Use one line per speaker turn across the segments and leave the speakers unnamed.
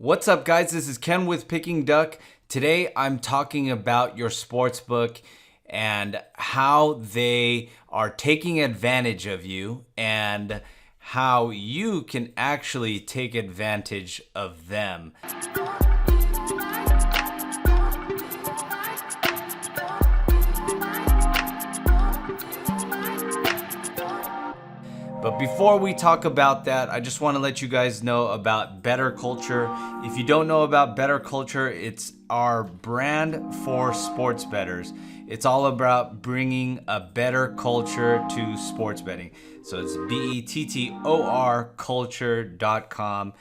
What's up, guys? This is Ken with Picking Duck. Today I'm talking about your sportsbook and how they are taking advantage of you and how you can actually take advantage of them. But before we talk about that, I just want to let you guys know about Bettor Culture. If you don't know about Bettor Culture, it's our brand for sports bettors. It's all about bringing a better culture to sports betting. So it's BETTOR culture.com.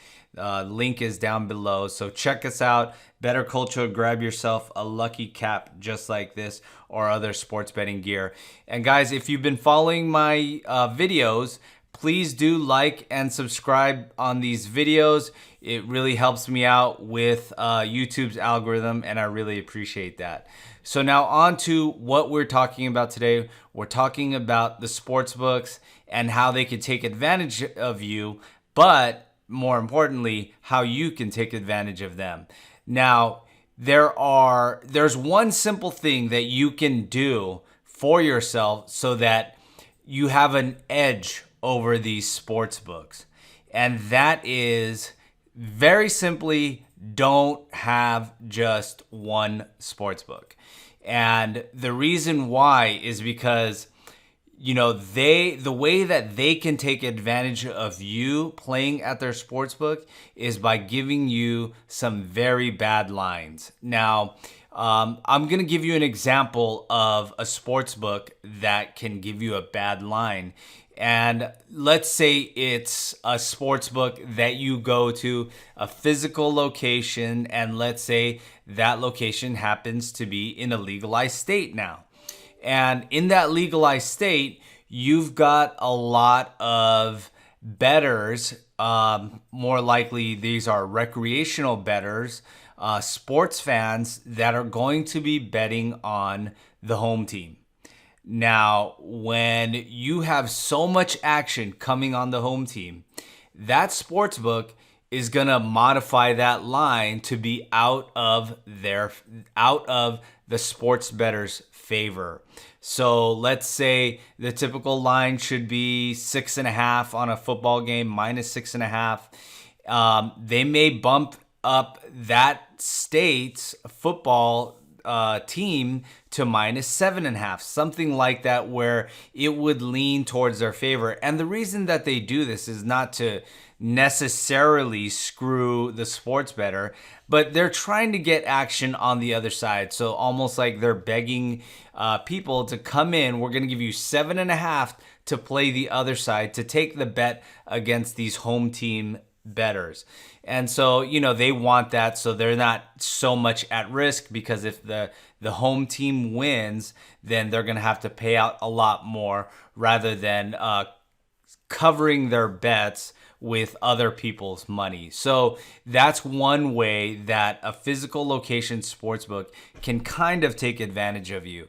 Link is down below. So check us out. Bettor Culture, grab yourself a lucky cap just like this or other sports betting gear. And guys, if you've been following my videos, please do like and subscribe on these videos. It really helps me out with YouTube's algorithm, and I really appreciate that. So now on to what we're talking about today. We're talking about the sports books and how they can take advantage of you, but more importantly, how you can take advantage of them. Now, there's one simple thing that you can do for yourself so that you have an edge over these sports books. And that is very simply, don't have just one sports book. And the reason why is because the way that they can take advantage of you playing at their sportsbook is by giving you some very bad lines. Now, I'm going to give you an example of a sportsbook that can give you a bad line. And let's say it's a sportsbook that you go to a physical location, and let's say that location happens to be in a legalized state now. And in that legalized state, you've got a lot of bettors. More likely, these are recreational bettors, sports fans that are going to be betting on the home team. Now, when you have so much action coming on the home team, that sportsbook is going to modify that line to be out of the sports bettor's favor. So let's say the typical line should be 6.5 on a football game, minus 6.5. They may bump up that state's football team to minus 7.5, something like that, where it would lean towards their favor. And the reason that they do this is not to necessarily screw the sports bettor, but they're trying to get action on the other side. So almost like they're begging people to come in. We're going to give you 7.5 to play the other side, to take the bet against these home team bettors. And so, they want that, so they're not so much at risk, because if the home team wins, then they're going to have to pay out a lot more rather than covering their bets with other people's money. So that's one way that a physical location sportsbook can kind of take advantage of you.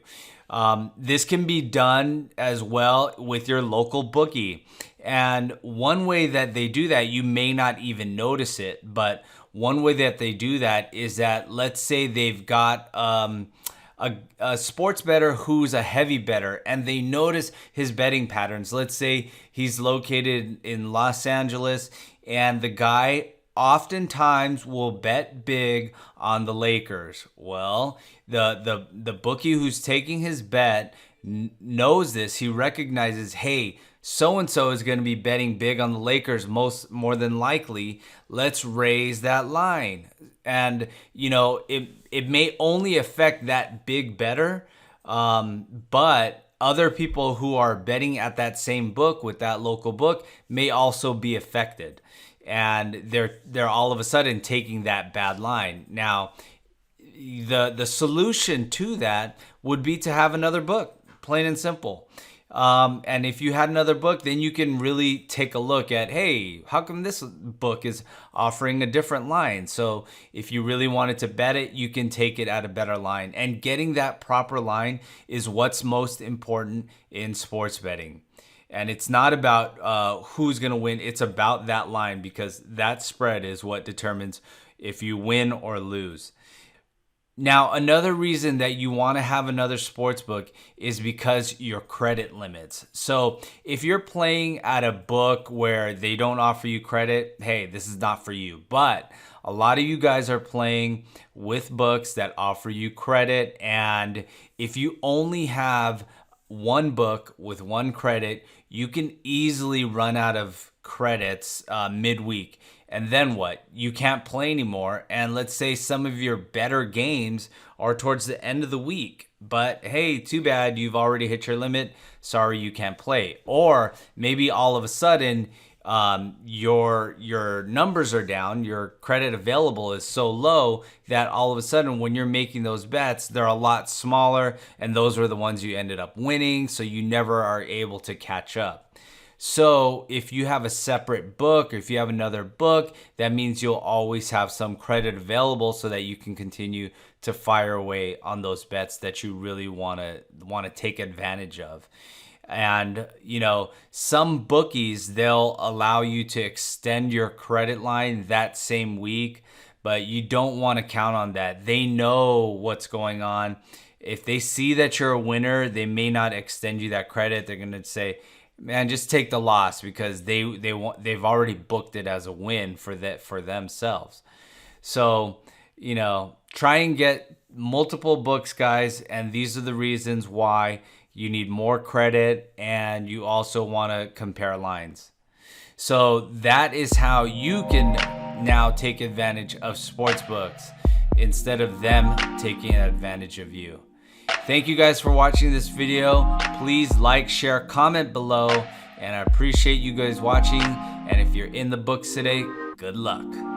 This can be done as well with your local bookie. And one way that they do that, you may not even notice it, but one way that they do that is that, let's say they've got a sports bettor who's a heavy bettor, and they notice his betting patterns. Let's say he's located in Los Angeles, and the guy oftentimes will bet big on the Lakers. Well, the bookie who's taking his bet knows this. He recognizes, hey, so-and-so is going to be betting big on the Lakers more than likely. Let's raise that line. And, it may only affect that big bettor, but other people who are betting at that same book with that local book may also be affected. And they're all of a sudden taking that bad line. Now, the solution to that would be to have another book, plain and simple. And if you had another book, then you can really take a look at, hey, how come this book is offering a different line? So if you really wanted to bet it, you can take it at a better line. And getting that proper line is what's most important in sports betting. And it's not about who's going to win. It's about that line, because that spread is what determines if you win or lose. Now, another reason that you want to have another sports book is because your credit limits. So if you're playing at a book where they don't offer you credit, hey, this is not for you. But a lot of you guys are playing with books that offer you credit. And if you only have one book with one credit, you can easily run out of credits midweek. And then what? You can't play anymore. And let's say some of your better games are towards the end of the week. But hey, too bad, you've already hit your limit. Sorry, you can't play. Or maybe all of a sudden, your numbers are down. Your credit available is so low that all of a sudden when you're making those bets, they're a lot smaller. And those are the ones you ended up winning. So you never are able to catch up. So if you have a separate book, or if you have another book, that means you'll always have some credit available so that you can continue to fire away on those bets that you really want to take advantage of. And, you know, some bookies, they'll allow you to extend your credit line that same week, but you don't want to count on that. They know what's going on. If they see that you're a winner, they may not extend you that credit. They're going to say, man, just take the loss, because they've already booked it as a win for themselves. So, you know, try and get multiple books, guys, and these are the reasons why you need more credit, and you also want to compare lines. So that is how you can now take advantage of sportsbooks instead of them taking advantage of you. Thank you guys for watching this video. Please like, share, comment below, and I appreciate you guys watching. And if you're in the books today, good luck.